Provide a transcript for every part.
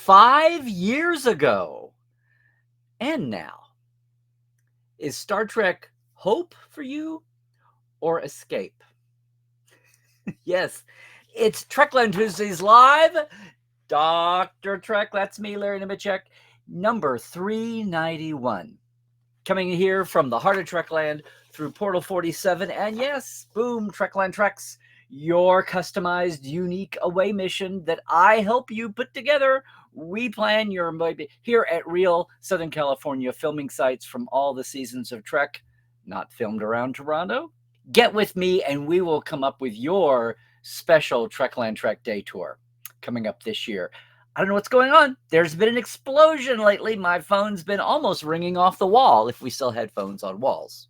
5 years ago. And now, is Star Trek hope for you or escape? Yes, it's Trekland Tuesdays Live. Dr. Trek, that's me, Larry Nemecek, number 391. Coming here from the heart of Trekland through Portal 47. And yes, boom, Trekland Treks, your customized, unique away mission that I help you put together. We plan your movie here at real Southern California filming sites from all the seasons of Trek, not filmed around Toronto. Get with me and we will come up with your special Trekland Trek Day Tour coming up this year. I don't know what's going on. There's been an explosion lately. My phone's been almost ringing off the wall if we still had phones on walls.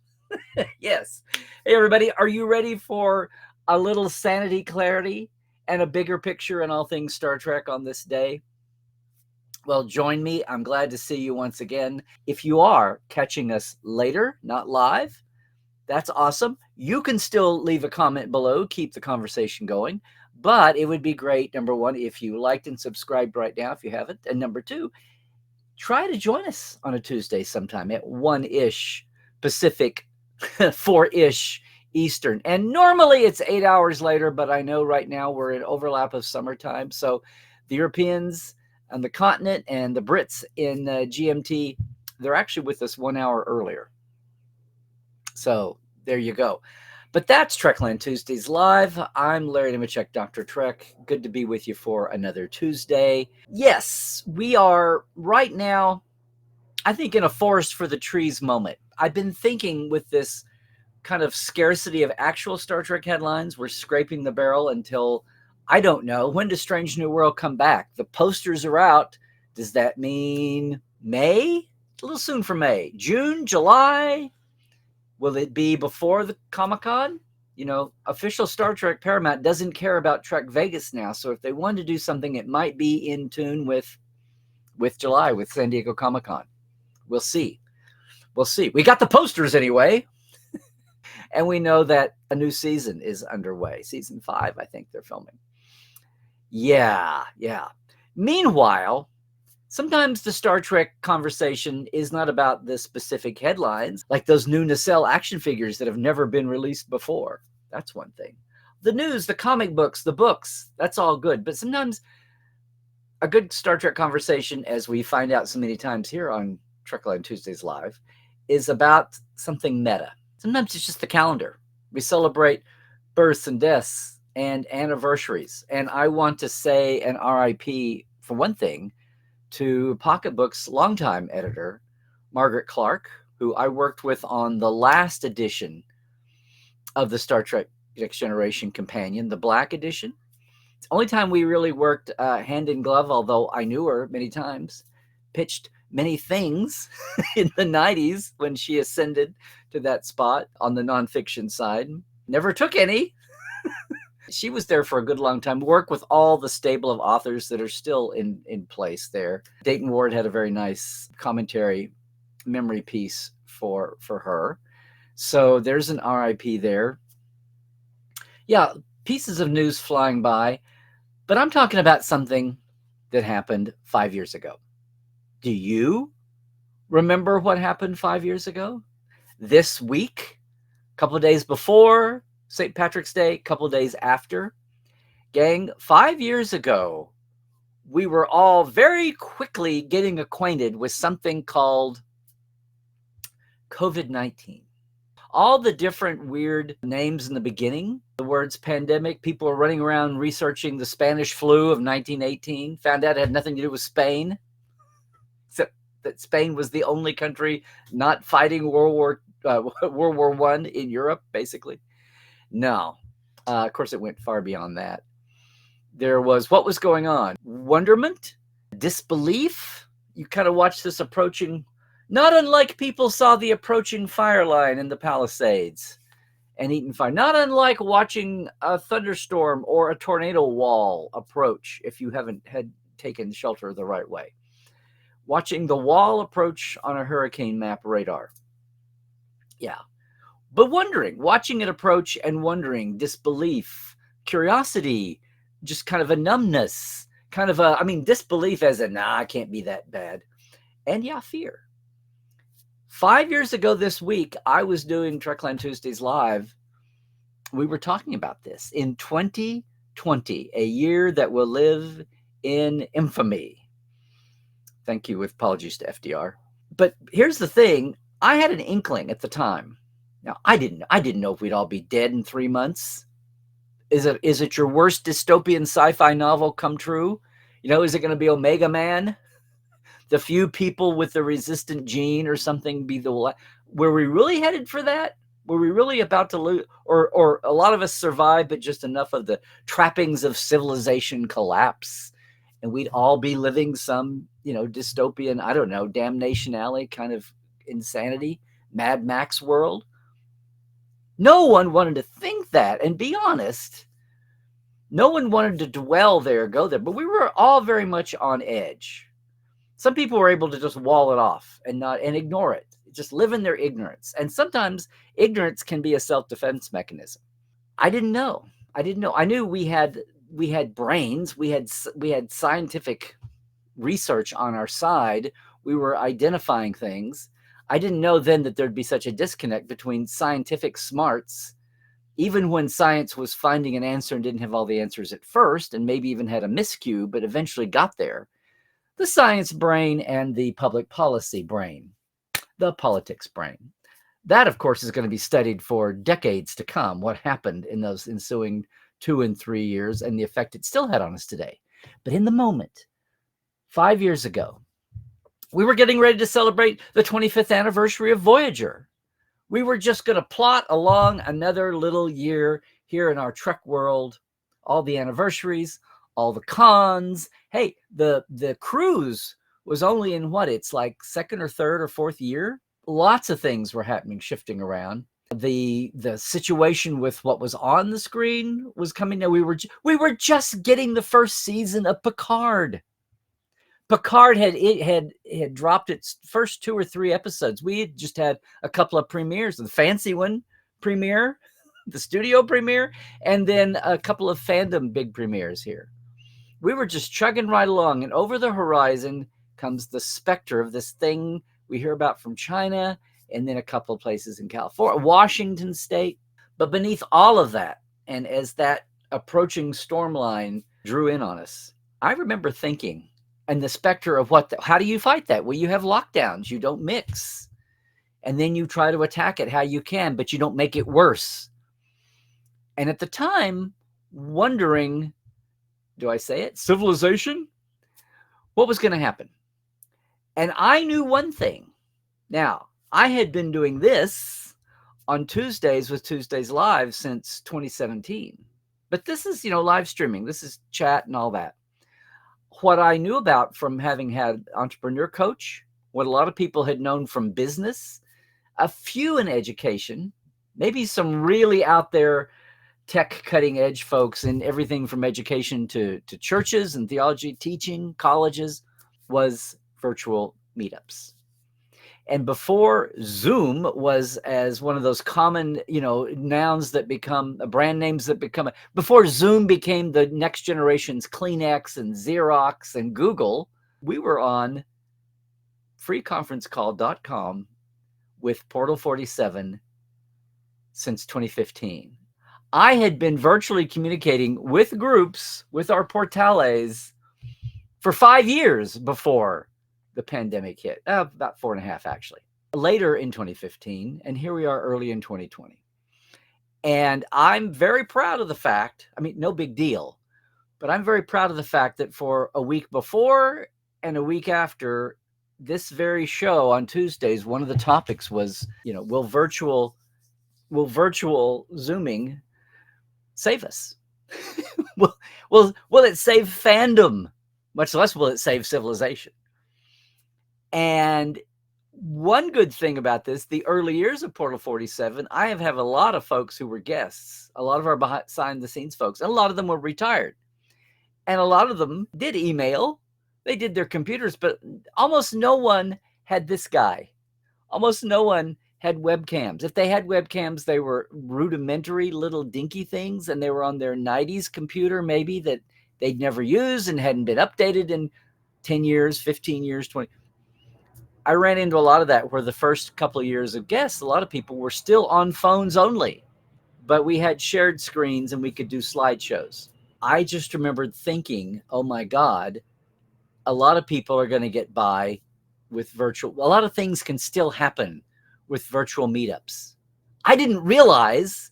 Yes. Hey, everybody, are you ready for a little sanity, clarity, and a bigger picture in all things Star Trek on this day? Well, join me. I'm glad to see you once again. If you are catching us later, not live, that's awesome. You can still leave a comment below, keep the conversation going. But it would be great, number one, if you liked and subscribed right now, if you haven't. And number two, try to join us on a Tuesday sometime at 1-ish Pacific, 4-ish Eastern. And normally it's 8 hours later, but I know right now we're in overlap of summertime. So the Europeans on the continent and the Brits in GMT, they're actually with us 1 hour earlier. So there you go. But that's Trekland Tuesdays Live. I'm Larry Nemecek, Dr. Trek. Good to be with you for another Tuesday. Yes, we are right now, I think, in a forest for the trees moment. I've been thinking with this kind of scarcity of actual Star Trek headlines, we're scraping the barrel until, I don't know, when does Strange New World come back? The posters are out. Does that mean May? A little soon for May. June, July? Will it be before the Comic-Con? You know, official Star Trek Paramount doesn't care about Trek Vegas now. So if they wanted to do something, it might be in tune with July, with San Diego Comic-Con. We'll see. We'll see. We got the posters anyway. And we know that a new season is underway. Season 5, I think they're filming. Yeah. Meanwhile, sometimes the Star Trek conversation is not about the specific headlines, like those new nacelle action figures that have never been released before. That's one thing. The news, the comic books, the books, that's all good. But sometimes a good Star Trek conversation, as we find out so many times here on Trekland Tuesdays Live, is about something meta. Sometimes it's just the calendar. We celebrate births and deaths and anniversaries. And I want to say an RIP, for one thing, to Pocketbook's longtime editor, Margaret Clark, who I worked with on the last edition of the Star Trek Next Generation Companion, the Black Edition. It's the only time we really worked hand in glove, although I knew her many times, pitched many things in the 90s when she ascended to that spot on the nonfiction side. Never took any. She was there for a good long time, worked with all the stable of authors that are still in place there. Dayton Ward had a very nice commentary memory piece for her. So there's an RIP there. Yeah, pieces of news flying by, but I'm talking about something that happened 5 years ago. Do you remember what happened 5 years ago? This week, a couple of days before St. Patrick's Day, a couple of days after. Gang, 5 years ago, we were all very quickly getting acquainted with something called COVID-19. All the different weird names in the beginning, the words pandemic, people were running around researching the Spanish flu of 1918, found out it had nothing to do with Spain, except that Spain was the only country not fighting World War I in Europe, basically. No, of course, it went far beyond that. There was, what was going on? Wonderment? Disbelief? You kind of watch this approaching, not unlike people saw the approaching fire line in the Palisades and Eaton Fire. Not unlike watching a thunderstorm or a tornado wall approach if you haven't had taken shelter the right way. Watching the wall approach on a hurricane map radar. Yeah. But wondering, watching it approach and wondering, disbelief, curiosity, just kind of a numbness, kind of disbelief as in, nah, I can't be that bad. And yeah, fear. 5 years ago this week, I was doing Trekland Tuesdays Live. We were talking about this in 2020, a year that will live in infamy. Thank you, with apologies to FDR. But here's the thing, I had an inkling at the time. Now, I didn't know if we'd all be dead in 3 months. Is it your worst dystopian sci-fi novel come true? Is it going to be Omega Man? The few people with the resistant gene or something be the... Were we really headed for that? Were we really about to lose? Or a lot of us survive, but just enough of the trappings of civilization collapse, and we'd all be living some, dystopian, I don't know, Damnation Alley kind of insanity, Mad Max world? No one wanted to think that, and be honest, no one wanted to dwell there, go there, but we were all very much on edge. Some people were able to just wall it off and ignore it, just live in their ignorance. And sometimes ignorance can be a self-defense mechanism. I didn't know. I knew we had brains, we had scientific research on our side. We were identifying things. I didn't know then that there'd be such a disconnect between scientific smarts, even when science was finding an answer and didn't have all the answers at first, and maybe even had a miscue, but eventually got there. The science brain and the public policy brain, the politics brain. That, of course, is going to be studied for decades to come, what happened in those ensuing 2 and 3 years and the effect it still had on us today. But in the moment, 5 years ago, we were getting ready to celebrate the 25th anniversary of Voyager. We were just going to plot along another little year here in our Trek world, all the anniversaries, all the cons. Hey, the cruise was only in it's like second or third or fourth year. Lots of things were happening, shifting around. The situation with what was on the screen was coming. Now we were just getting the first season of Picard. Picard had dropped its first 2 or 3 episodes. We had just had a couple of premieres, the fancy one premiere, the studio premiere, and then a couple of fandom big premieres here. We were just chugging right along, and over the horizon comes the specter of this thing we hear about from China, and then a couple of places in California, Washington State. But beneath all of that, and as that approaching storm line drew in on us, I remember thinking, and the specter of how do you fight that? Well, you have lockdowns, you don't mix. And then you try to attack it how you can, but you don't make it worse. And at the time, wondering, do I say it? Civilization? What was going to happen? And I knew one thing. Now, I had been doing this on Tuesdays with Tuesdays Live since 2017. But this is, live streaming. This is chat and all that. What I knew about from having had Entrepreneur Coach, what a lot of people had known from business, a few in education, maybe some really out there tech cutting edge folks in everything from education to churches and theology teaching, colleges, was virtual meetups. And before Zoom was as one of those common, nouns that become brand names that become, before Zoom became the next generation's Kleenex and Xerox and Google, we were on freeconferencecall.com with Portal 47 since 2015. I had been virtually communicating with groups, with our portales, for 5 years before the pandemic hit, about 4.5 actually, later in 2015, and here we are early in 2020. And I'm very proud of the fact, no big deal, but I'm very proud of the fact that for a week before and a week after this very show on Tuesdays, one of the topics was, will virtual Zooming save us? will it save fandom? Much less will it save civilization. And one good thing about this, the early years of Portal 47, I have a lot of folks who were guests, a lot of our behind the scenes folks, and a lot of them were retired. And a lot of them did email, they did their computers, but almost no one had this guy. Almost no one had webcams. If they had webcams, they were rudimentary little dinky things, and they were on their 90s computer maybe that they'd never used and hadn't been updated in 10 years, 15 years, 20. I ran into a lot of that where the first couple of years of guests, a lot of people were still on phones only, but we had shared screens and we could do slideshows. I just remembered thinking, oh my God, a lot of people are going to get by with virtual. A lot of things can still happen with virtual meetups. I didn't realize,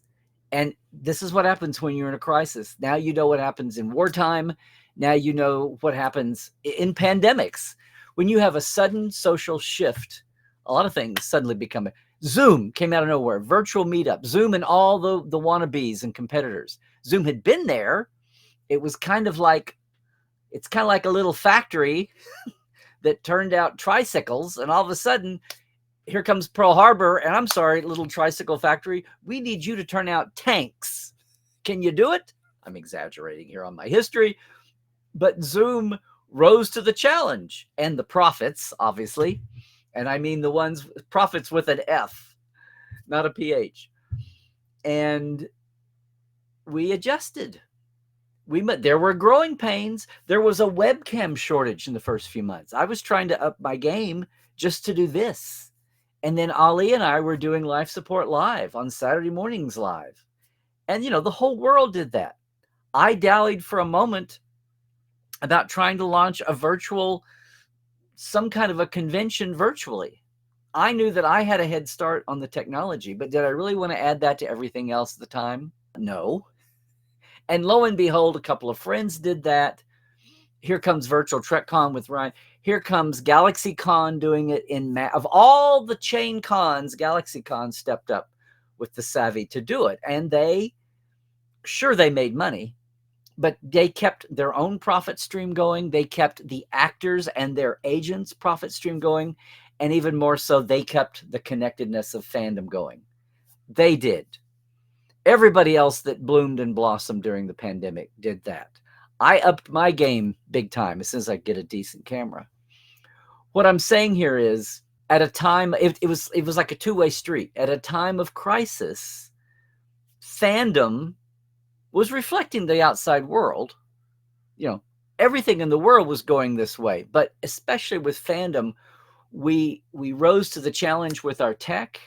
and this is what happens when you're in a crisis. Now you know what happens in wartime. Now you know what happens in pandemics. When you have a sudden social shift, a lot of things suddenly become. Zoom came out of nowhere, virtual meetup, Zoom and all the wannabes and competitors. Zoom had been there. It was kind of like, it's kind of like a little factory that turned out tricycles, and all of a sudden, here comes Pearl Harbor, and I'm sorry, little tricycle factory, we need you to turn out tanks. Can you do it? I'm exaggerating here on my history, but Zoom rose to the challenge, and the prophets, obviously, and I mean the ones, prophets with an F, not a PH, and we adjusted. There were growing pains. There was a webcam shortage in the first few months. I was trying to up my game just to do this. And then Ali and I were doing life support live on Saturday mornings live. And, the whole world did that. I dallied for a moment about trying to launch a virtual, some kind of a convention virtually. I knew that I had a head start on the technology, but did I really want to add that to everything else at the time? No. And lo and behold, a couple of friends did that. Here comes virtual TrekCon with Ryan. Here comes GalaxyCon doing it of all the chain cons, GalaxyCon stepped up with the savvy to do it. And they made money, but they kept their own profit stream going. They kept the actors and their agents' profit stream going. And even more so, they kept the connectedness of fandom going. They did. Everybody else that bloomed and blossomed during the pandemic did that. I upped my game big time as soon as I get a decent camera. What I'm saying here is, at a time, it was like a two-way street. At a time of crisis, fandom was reflecting the outside world. Everything in the world was going this way, but especially with fandom, we rose to the challenge with our tech.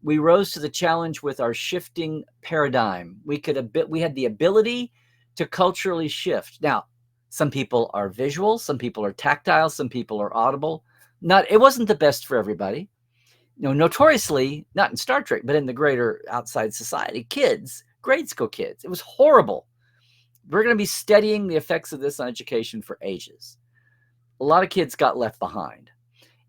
We rose to the challenge with our shifting paradigm. We had the ability to culturally shift. Now, some people are visual, some people are tactile, some people are audible. It wasn't the best for everybody. Notoriously, not in Star Trek, but in the greater outside society, kids, grade school kids, it was horrible. We're going to be studying the effects of this on education for ages. A lot of kids got left behind.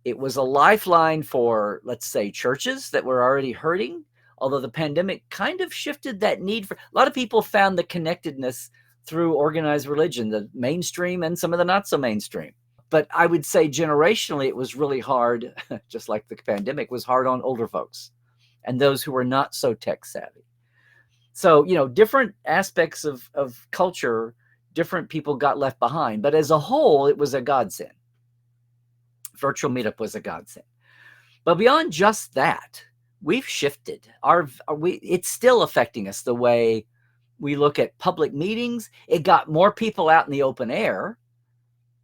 It was a lifeline for, let's say, churches that were already hurting, although the pandemic kind of shifted that need for. A lot of people found the connectedness through organized religion, the mainstream and some of the not so mainstream. But I would say generationally, it was really hard, just like the pandemic was hard on older folks and those who were not so tech savvy. So, different aspects of culture, different people got left behind. But as a whole, it was a godsend. Virtual meetup was a godsend. But beyond just that, we've shifted. It's still affecting us the way we look at public meetings. It got more people out in the open air,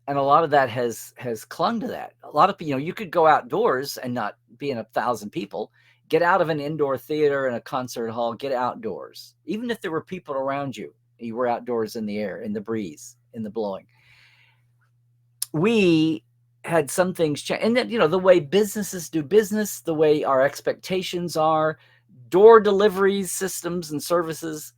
and a lot of that has clung to that. A lot of people, you could go outdoors and not be in 1,000 people. Get out of an indoor theater and a concert hall. Get outdoors, even if there were people around you. You were outdoors in the air, in the breeze, in the blowing. We had some things change, and then the way businesses do business, the way our expectations are, door deliveries, systems and services,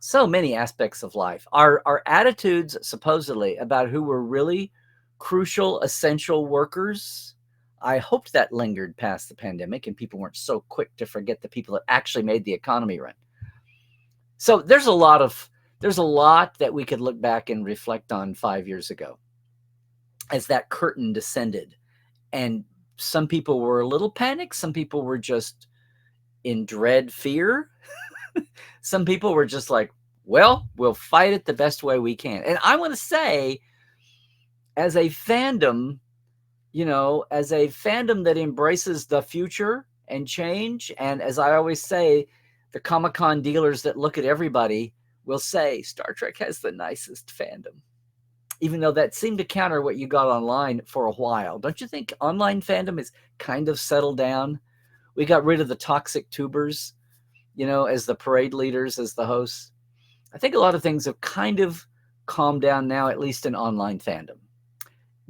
so many aspects of life. Our attitudes supposedly about who were really crucial, essential workers. I hoped that lingered past the pandemic and people weren't so quick to forget the people that actually made the economy run. So there's a lot that we could look back and reflect on 5 years ago as that curtain descended. And some people were a little panicked. Some people were just in dread fear. Some people were just like, well, we'll fight it the best way we can. And I want to say, as a fandom, that embraces the future and change, and as I always say, the Comic-Con dealers that look at everybody, will say Star Trek has the nicest fandom, even though that seemed to counter what you got online for a while. Don't you think online fandom is kind of settled down? We got rid of the toxic tubers, as the parade leaders, as the hosts. I think a lot of things have kind of calmed down now, at least in online fandom.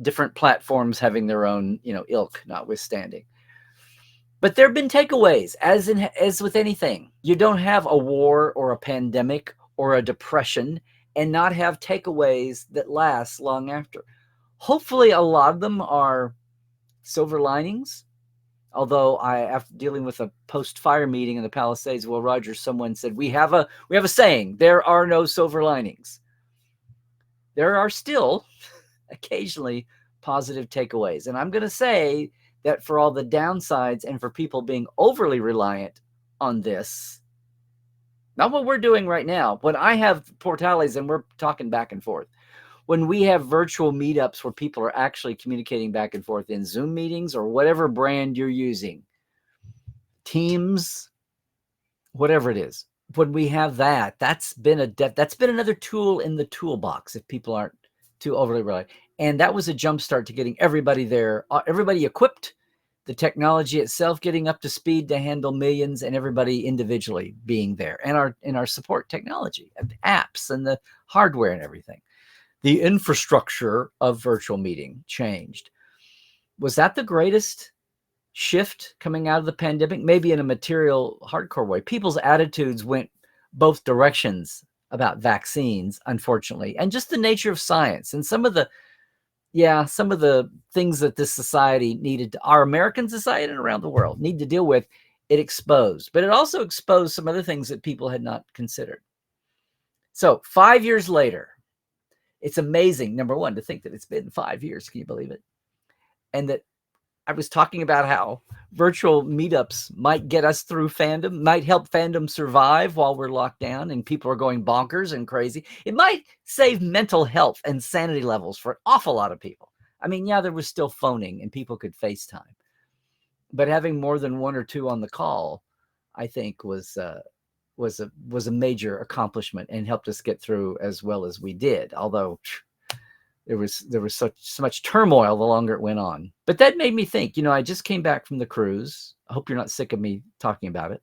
Different platforms having their own, ilk notwithstanding. But there have been takeaways, as with anything. You don't have a war or a pandemic or a depression and not have takeaways that last long after. Hopefully, a lot of them are silver linings. Although after dealing with a post-fire meeting in the Palisades, Will Rogers, someone said, we have a saying, there are no silver linings. There are still occasionally positive takeaways. And I'm going to say that for all the downsides and for people being overly reliant on this, not what we're doing right now, when I have Portales and we're talking back and forth, when we have virtual meetups where people are actually communicating back and forth in Zoom meetings or whatever brand you're using, Teams, whatever it is, when we have that, that's been another tool in the toolbox if people aren't too overly reliant. And that was a jumpstart to getting everybody there, everybody equipped, the technology itself getting up to speed to handle millions, and everybody individually being there, and our support technology and apps and the hardware and everything. The infrastructure of virtual meeting changed. Was that the greatest shift coming out of the pandemic? Maybe in a material, hardcore way. People's attitudes went both directions about vaccines, unfortunately, and just the nature of science and some of the things that this society needed, our American society and around the world need to deal with, it exposed. But it also exposed some other things that people had not considered. So 5 years later, it's amazing, number one, to think that it's been 5 years. Can you believe it? And that I was talking about how virtual meetups might get us through fandom, might help fandom survive while we're locked down and people are going bonkers and crazy. It might save mental health and sanity levels for an awful lot of people. I mean, yeah, there was still phoning and people could FaceTime, but having more than one or two on the call, I think was a major accomplishment and helped us get through as well as we did. Although there was so much turmoil the longer it went on. But that made me think, I just came back from the cruise. I hope you're not sick of me talking about it.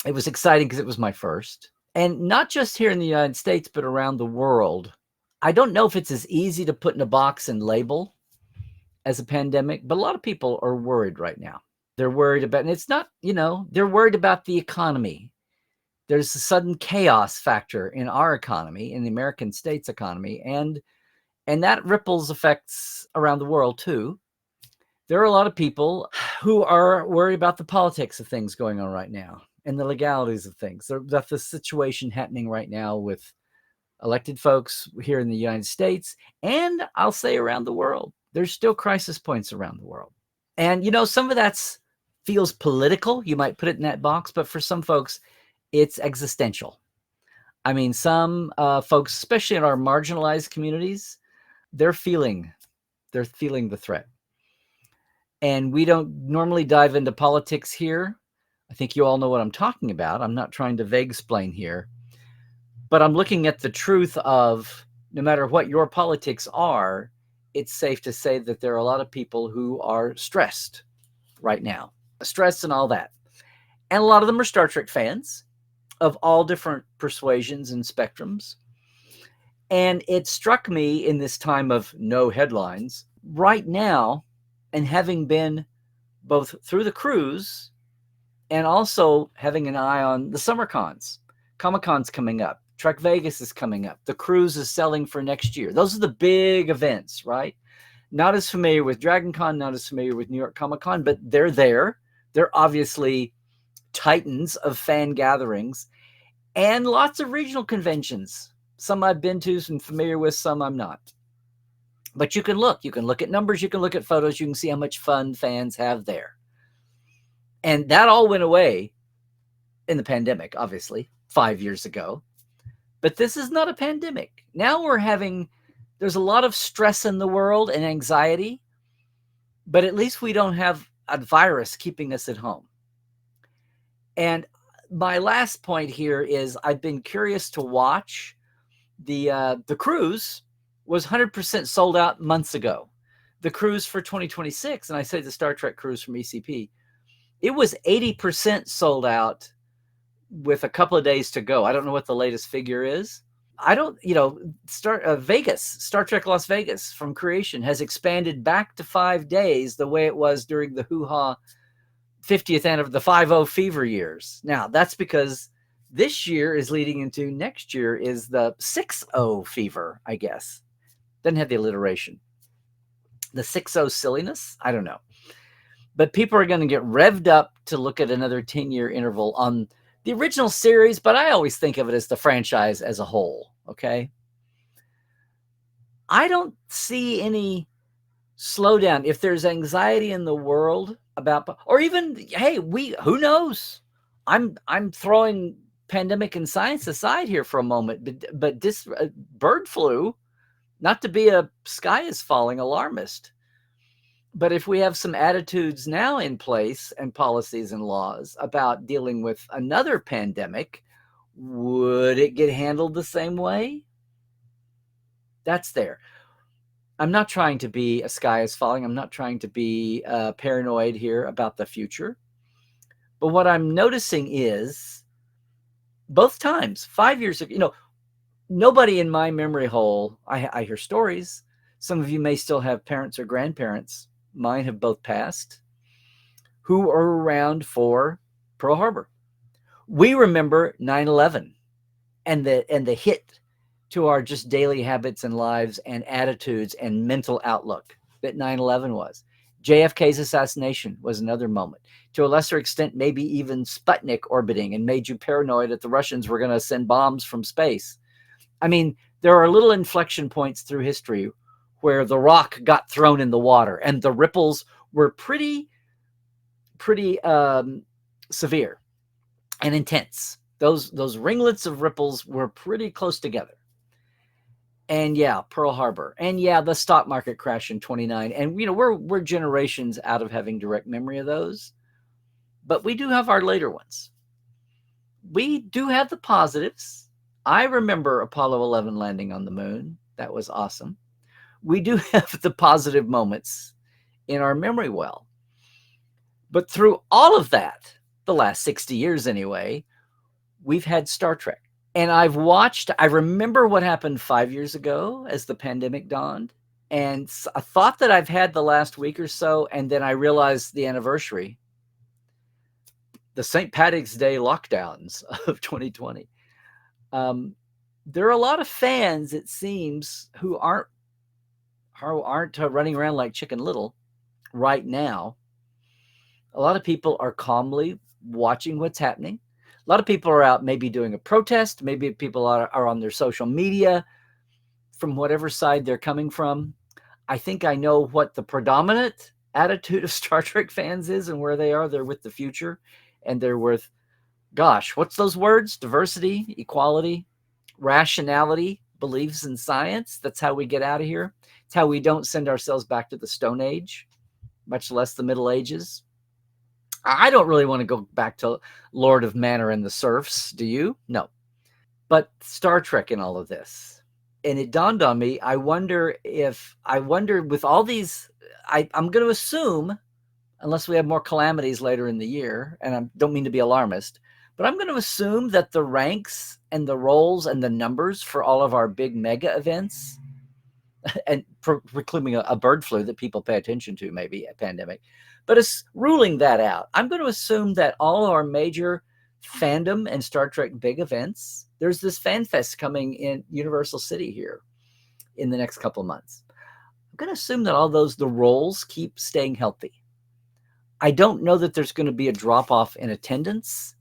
It was exciting because it was my first. And not just here in the United States, but around the world. I don't know if it's as easy to put in a box and label as a pandemic, but a lot of people are worried right now. They're worried about, and it's not, they're worried about the economy. There's a sudden chaos factor in our economy, in the American states economy, and that ripples effects around the world too. There are a lot of people who are worried about the politics of things going on right now and the legalities of things. That's the situation happening right now with elected folks here in the United States, and I'll say around the world. There's still crisis points around the world. And, some of that feels political. You might put it in that box, but for some folks, it's existential. I mean, some folks, especially in our marginalized communities, they're feeling the threat. And we don't normally dive into politics here. I think you all know what I'm talking about. I'm not trying to vague explain here, but I'm looking at the truth of no matter what your politics are, it's safe to say that there are a lot of people who are stressed right now, stressed and all that. And a lot of them are Star Trek fans of all different persuasions and spectrums. And it struck me in this time of no headlines right now, and having been both through the cruise and also having an eye on the summer cons. Comic-Con's coming up. Trek Vegas is coming up. The cruise is selling for next year. Those are the big events, right? Not as familiar with Dragon Con, not as familiar with New York Comic Con, but they're there. They're obviously titans of fan gatherings, and lots of regional conventions. Some I've been to, some familiar with, some I'm not. But you can look at numbers, you can look at photos, you can see how much fun fans have there. And that all went away in the pandemic, obviously, 5 years ago. But this is not a pandemic. Now there's a lot of stress in the world and anxiety, but at least we don't have a virus keeping us at home. And my last point here is I've been curious to watch the cruise was 100% sold out months ago. The cruise for 2026, and I say the Star Trek cruise from ECP, it was 80% sold out with a couple of days to go. I don't know what the latest figure is. I don't, Star Trek Las Vegas from creation has expanded back to 5 days the way it was during the hoo-ha 50th anniversary, the 50 fever years. Now, that's because this year is leading into next year is the 60 fever, I guess. Doesn't have the alliteration. The 60 silliness? I don't know. But people are going to get revved up to look at another 10-year interval on the original series, but I always think of it as the franchise as a whole, okay? I don't see any slowdown. If there's anxiety in the world about, or even, hey, who knows? I'm throwing pandemic and science aside here for a moment, but this bird flu, not to be a sky is falling alarmist, but if we have some attitudes now in place and policies and laws about dealing with another pandemic, would it get handled the same way? That's there. I'm not trying to be a sky is falling. I'm not trying to be paranoid here about the future. But what I'm noticing is both times, 5 years ago, nobody in my memory hole, I hear stories. Some of you may still have parents or grandparents. Mine have both passed, who are around for Pearl Harbor. We remember 9/11 and the hit to our just daily habits and lives and attitudes and mental outlook that 9/11 was. JFK's assassination was another moment. To a lesser extent, maybe even Sputnik orbiting and made you paranoid that the Russians were going to send bombs from space. I mean, there are little inflection points through history where the rock got thrown in the water and the ripples were pretty severe and intense. Those ringlets of ripples were pretty close together. And yeah, Pearl Harbor, and yeah, the stock market crash in 29. And we're generations out of having direct memory of those, but we do have our later ones. We do have the positives. I remember Apollo 11 landing on the moon. That was awesome. We do have the positive moments in our memory well. But through all of that, the last 60 years anyway, we've had Star Trek. And I remember what happened 5 years ago as the pandemic dawned, and a thought that I've had the last week or so, and then I realized the anniversary, the St. Patrick's Day lockdowns of 2020. There are a lot of fans, it seems, who aren't running around like Chicken Little right now. A lot of people are calmly watching what's happening. A lot of people are out maybe doing a protest. Maybe people are on their social media from whatever side they're coming from. I think I know what the predominant attitude of Star Trek fans is and where they are. They're with the future, and they're with, gosh, what's those words? Diversity, equality, rationality, beliefs in science. That's how we get out of here. It's how we don't send ourselves back to the Stone Age, much less the Middle Ages. I don't really want to go back to Lord of Manor and the Serfs. Do you? No. But Star Trek in all of this. And it dawned on me, I wonder with all these, I'm going to assume, unless we have more calamities later in the year, and I don't mean to be alarmist, but I'm going to assume that the ranks and the roles and the numbers for all of our big mega events, and proclaiming a bird flu that people pay attention to, maybe a pandemic, but it's ruling that out. I'm going to assume that all our major fandom and Star Trek big events, there's this fan fest coming in Universal City here in the next couple of months. I'm going to assume that all the roles keep staying healthy. I don't know that there's going to be a drop off in attendance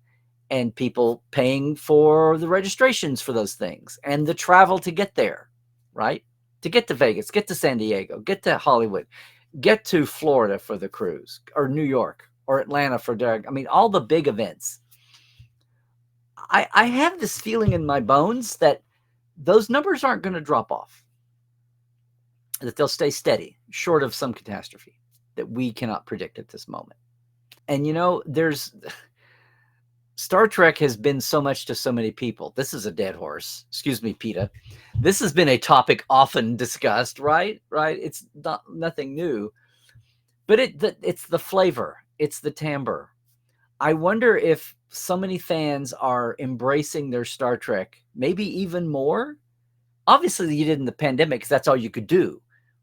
and people paying for the registrations for those things and the travel to get there, right? To get to Vegas, get to San Diego, get to Hollywood, get to Florida for the cruise, or New York, or Atlanta for Derek. I mean, all the big events. I have this feeling in my bones that those numbers aren't going to drop off, that they'll stay steady, short of some catastrophe. that we cannot predict at this moment. And there's Star Trek has been so much to so many people. This is a dead horse. Excuse me, PETA. This has been a topic often discussed, right? Right? It's not nothing new, but it's the flavor, it's the timbre. I wonder if so many fans are embracing their Star Trek, maybe even more. Obviously, you did in the pandemic because that's all you could do,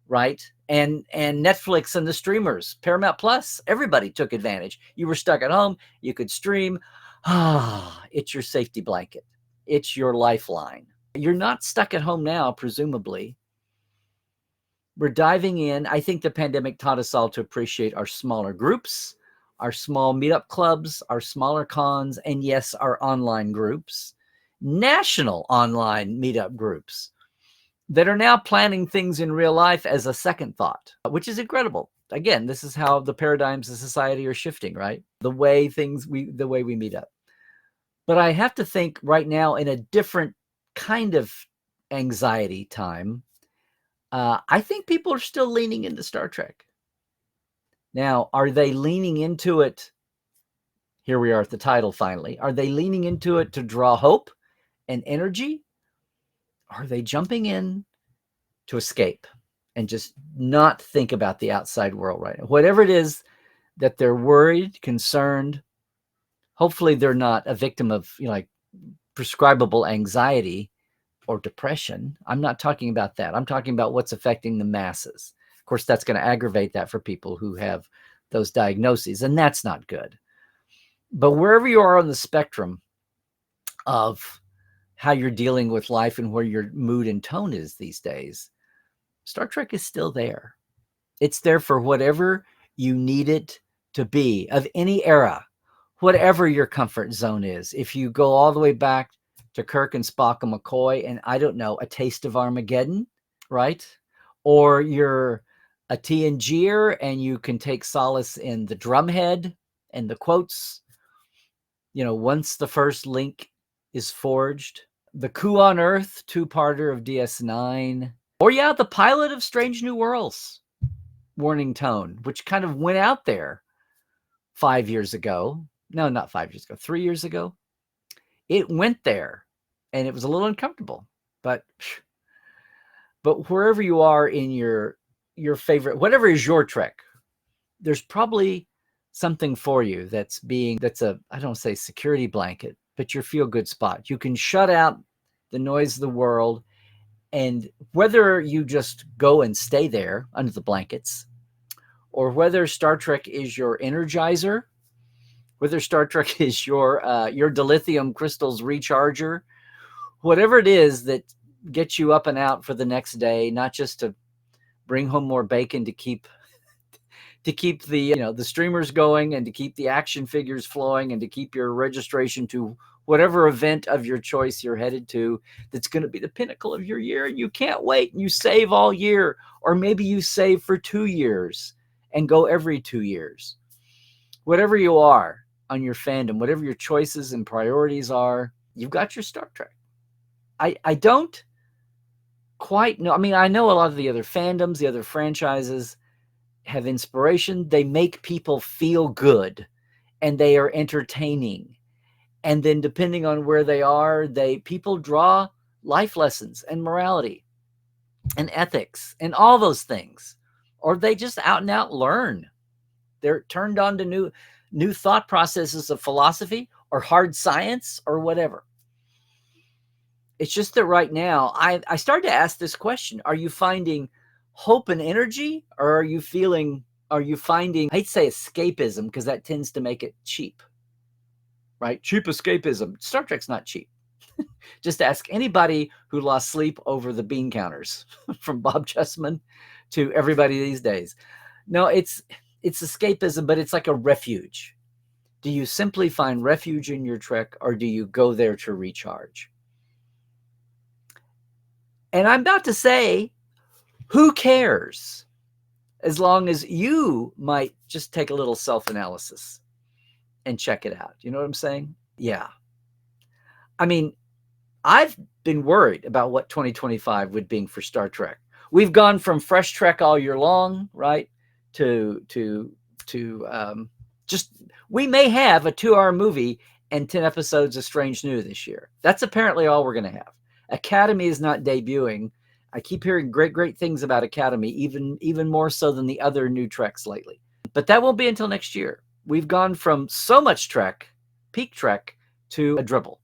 right? And Netflix and the streamers, Paramount Plus, everybody took advantage. You were stuck at home, you could stream. Ah, it's your safety blanket. It's your lifeline. You're not stuck at home now, presumably. We're diving in. I think the pandemic taught us all to appreciate our smaller groups, our small meetup clubs, our smaller cons, and yes, our online groups, national online meetup groups that are now planning things in real life as a second thought, which is incredible. Again, this is how the paradigms of society are shifting, right? The way we meet up. But I have to think right now in a different kind of anxiety time. I think people are still leaning into Star Trek. Now, are they leaning into it? Here we are at the title finally. Are they leaning into it to draw hope and energy? Are they jumping in to escape and just not think about the outside world right now? Whatever it is that they're worried, concerned, hopefully they're not a victim of, like prescribable anxiety or depression. I'm not talking about that. I'm talking about what's affecting the masses. Of course, that's going to aggravate that for people who have those diagnoses, and that's not good. But wherever you are on the spectrum of how you're dealing with life and where your mood and tone is these days, Star Trek is still there. It's there for whatever you need it to be, of any era, whatever your comfort zone is. If you go all the way back to Kirk and Spock and McCoy and, I don't know, A Taste of Armageddon, right? Or you're a TNGer and you can take solace in the drumhead and the quotes, once the first link is forged. The Coup on Earth two-parter of DS9. Or the pilot of Strange New Worlds, warning tone, which kind of went out there 5 years ago. No, not 5 years ago, 3 years ago. It went there and it was a little uncomfortable, but wherever you are in your favorite, whatever is your Trek, there's probably something for you that's a, I don't say security blanket, but your feel good spot. You can shut out the noise of the world. And whether you just go and stay there under the blankets, or whether Star Trek is your energizer, whether Star Trek is your dilithium crystals recharger, whatever it is that gets you up and out for the next day, not just to bring home more bacon to keep the streamers going and to keep the action figures flowing and to keep your registration to whatever event of your choice you're headed to that's going to be the pinnacle of your year, and you can't wait and you save all year, or maybe you save for 2 years and go every 2 years. Whatever you are on your fandom, whatever your choices and priorities are, you've got your Star Trek. I don't quite know. I mean, I know a lot of the other fandoms, the other franchises have inspiration. They make people feel good and they are entertaining. And then depending on where they are, people draw life lessons and morality and ethics and all those things. Or they just out and out learn. They're turned on to new thought processes of philosophy or hard science or whatever. It's just that right now, I started to ask this question. Are you finding hope and energy, or are you finding, I hate to say escapism because that tends to make it cheap, right? Cheap escapism. Star Trek's not cheap. Just ask anybody who lost sleep over the bean counters, from Bob Chessman to everybody these days. No, it's escapism, but it's like a refuge. Do you simply find refuge in your Trek, or do you go there to recharge? And I'm about to say, who cares? As long as you might just take a little self-analysis and check it out. You know what I'm saying? Yeah. I mean, I've been worried about what 2025 would be for Star Trek. We've gone from fresh Trek all year long, right? To just, we may have a 2-hour movie and 10 episodes of Strange New this year. That's apparently all we're going to have. Academy is not debuting. I keep hearing great things about Academy, even more so than the other new Treks lately. But that won't be until next year. We've gone from so much Trek, peak Trek, to a dribble.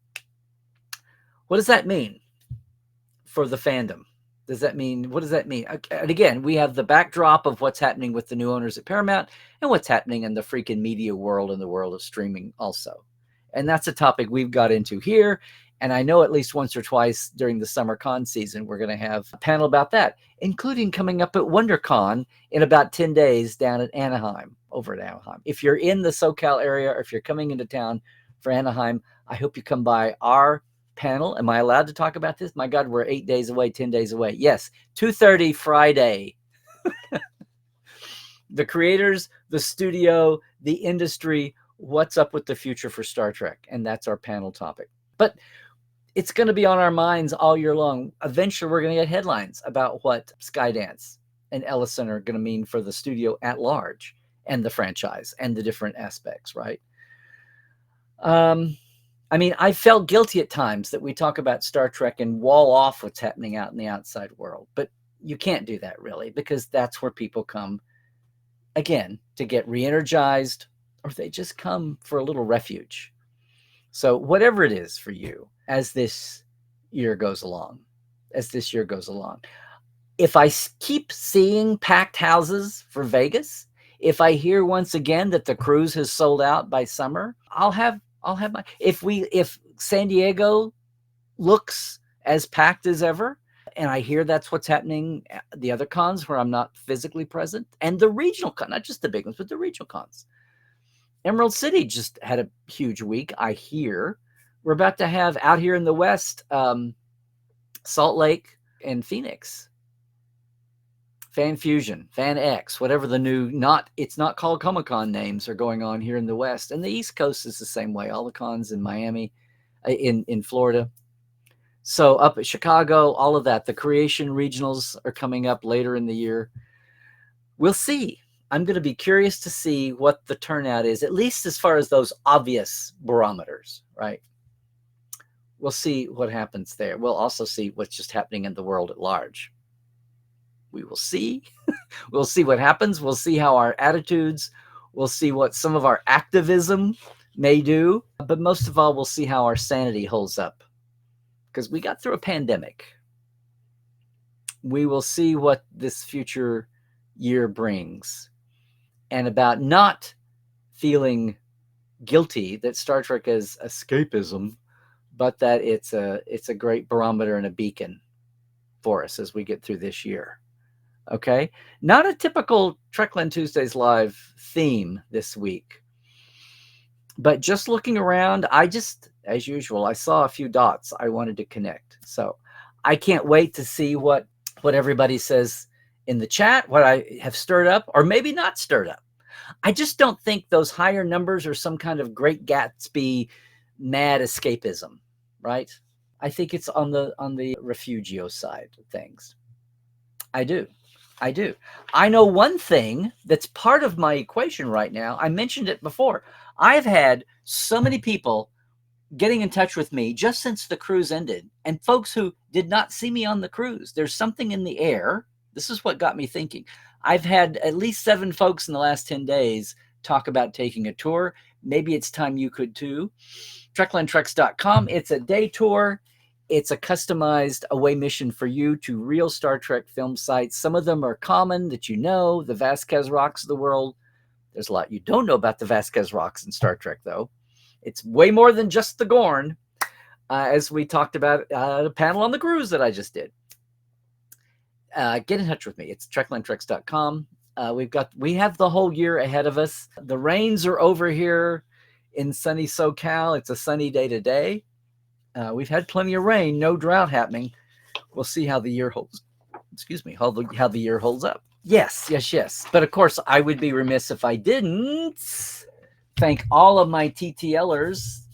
What does that mean for the fandom? What does that mean? And again, we have the backdrop of what's happening with the new owners at Paramount and what's happening in the freaking media world and the world of streaming also. And that's a topic we've got into here. And I know at least once or twice during the summer con season, we're going to have a panel about that, including coming up at WonderCon in about 10 days down at Anaheim, over at Anaheim. If you're in the SoCal area or if you're coming into town for Anaheim, I hope you come by our panel. Am I allowed to talk about this? My God, we're 8 days away, 10 days away. Yes, 2:30 Friday. The creators, the studio, the industry, what's up with the future for Star Trek? And that's our panel topic. But it's going to be on our minds all year long. Eventually, we're going to get headlines about what Skydance and Ellison are going to mean for the studio at large and the franchise and the different aspects, right? I mean, I felt guilty at times that we talk about Star Trek and wall off what's happening out in the outside world. But you can't do that really, because that's where people come, again, to get re-energized, or they just come for a little refuge. So whatever it is for you as this year goes along, if I keep seeing packed houses for Vegas, if I hear once again that the cruise has sold out by summer, I'll have my, if San Diego looks as packed as ever, and I hear that's what's happening at the other cons where I'm not physically present, and the regional con, not just the big ones, but the regional cons. Emerald City just had a huge week, I hear. We're about to have out here in the West, Salt Lake and Phoenix. Fan Fusion, Fan X, whatever the new, it's not called Comic-Con names are going on here in the West. And the East Coast is the same way. All the cons in Miami, in Florida. So up at Chicago, all of that. The Creation Regionals are coming up later in the year. We'll see. I'm going to be curious to see what the turnout is, at least as far as those obvious barometers, right? We'll see what happens there. We'll also see what's just happening in the world at large. We will see. We'll see what happens. We'll see how our attitudes, we'll see what some of our activism may do. But most of all, we'll see how our sanity holds up. Because we got through a pandemic. We will see what this future year brings. And about not feeling guilty that Star Trek is escapism, but that it's a great barometer and a beacon for us as we get through this year. Okay, not a typical Trekland Tuesdays Live theme this week, but just looking around, as usual, I saw a few dots I wanted to connect. So I can't wait to see what everybody says in the chat, what I have stirred up, or maybe not stirred up. I just don't think those higher numbers are some kind of Great Gatsby mad escapism, right? I think it's on the refugio side of things. I do. I know one thing that's part of my equation right now. I mentioned it before. I've had so many people getting in touch with me just since the cruise ended, and folks who did not see me on the cruise. There's something in the air. This is what got me thinking. I've had at least 7 folks in the last 10 days talk about taking a tour. Maybe it's time you could too. TreklandTreks.com. It's a day tour. It's a customized away mission for you to real Star Trek film sites. Some of them are common that you know, the Vasquez Rocks of the world. There's a lot you don't know about the Vasquez Rocks in Star Trek, though. It's way more than just the Gorn, as we talked about the panel on the cruise that I just did. Get in touch with me. It's TreklandTreks.com. We have the whole year ahead of us. The rains are over here in sunny SoCal. It's a sunny day today. We've had plenty of rain, no drought happening. We'll see how the year holds. Excuse me, how the year holds up. Yes. But of course, I would be remiss if I didn't thank all of my TTLers,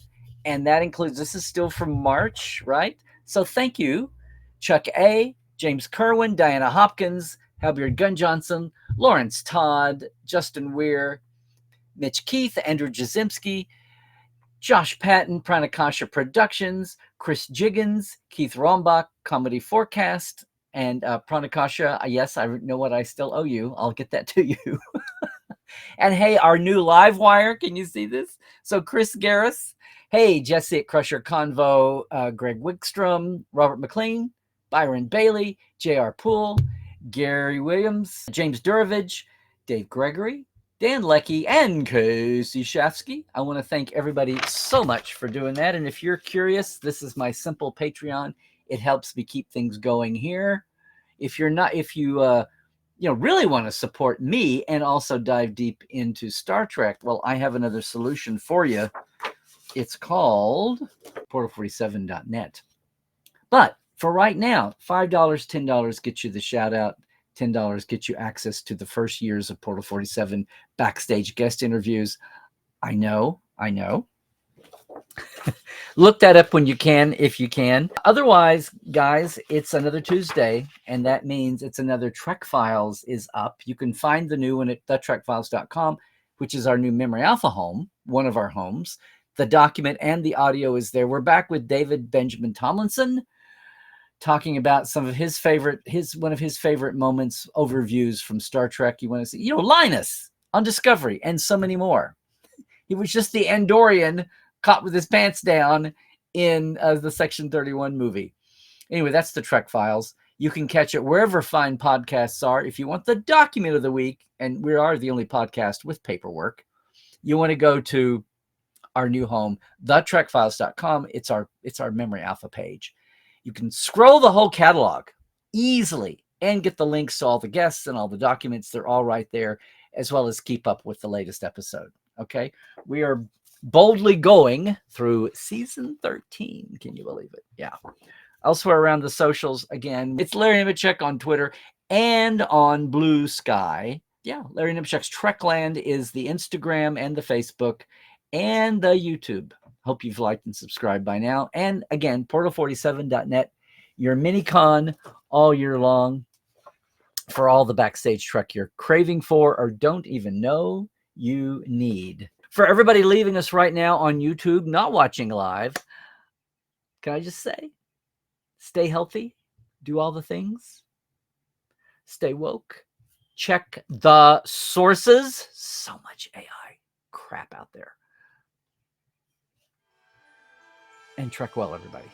and that includes, this is still from March, right? So thank you, Chuck A., James Kerwin, Diana Hopkins, Halberd Gunn Johnson, Lawrence Todd, Justin Weir, Mitch Keith, Andrew Jasimski, Josh Patton, Pranakasha Productions, Chris Jiggins, Keith Rombach, Comedy Forecast, and Pranakasha. Yes, I know what I still owe you. I'll get that to you. And hey, our new live wire. Can you see this? So Chris Garris. Hey, Jesse at Crusher Convo, Greg Wickstrom, Robert McLean, Byron Bailey, J.R. Poole, Gary Williams, James Durovich, Dave Gregory, Dan Leckie, and Casey Shafsky. I want to thank everybody so much for doing that. And if you're curious, this is my simple Patreon. It helps me keep things going here. If you really want to support me and also dive deep into Star Trek, well, I have another solution for you. It's called portal47.net. But for right now, $5, $10 gets you the shout out. $10 gets you access to the first years of Portal 47 backstage guest interviews. I know. Look that up when you can, if you can. Otherwise, guys, it's another Tuesday, and that means it's another Trek Files is up. You can find the new one at thetrekfiles.com, which is our new Memory Alpha home, one of our homes. The document and the audio is there. We're back with David Benjamin Tomlinson, talking about some of his one of his favorite moments, overviews from Star Trek. You want to see, Linus on Discovery, and so many more. He was just the Andorian caught with his pants down in the Section 31 movie. Anyway, that's the Trek Files. You can catch it wherever fine podcasts are. If you want the document of the week, and we are the only podcast with paperwork, you want to go to our new home, thetrekfiles.com. It's our Memory Alpha page. You can scroll the whole catalog easily and get the links to all the guests and all the documents. They're all right there, as well as keep up with the latest episode. Okay, we are boldly going through season 13. Can you believe it? Yeah. Elsewhere around the socials, again, it's Larry Nemecek on Twitter and on Blue Sky. Yeah, Larry Nemecek's Trekland is the Instagram and the Facebook and the YouTube. Hope you've liked and subscribed by now. And again, portal47.net, your mini-con all year long for all the backstage Trek you're craving for or don't even know you need. For everybody leaving us right now on YouTube, not watching live, can I just say, stay healthy, do all the things, stay woke, check the sources. So much AI crap out there. And Trek well, everybody.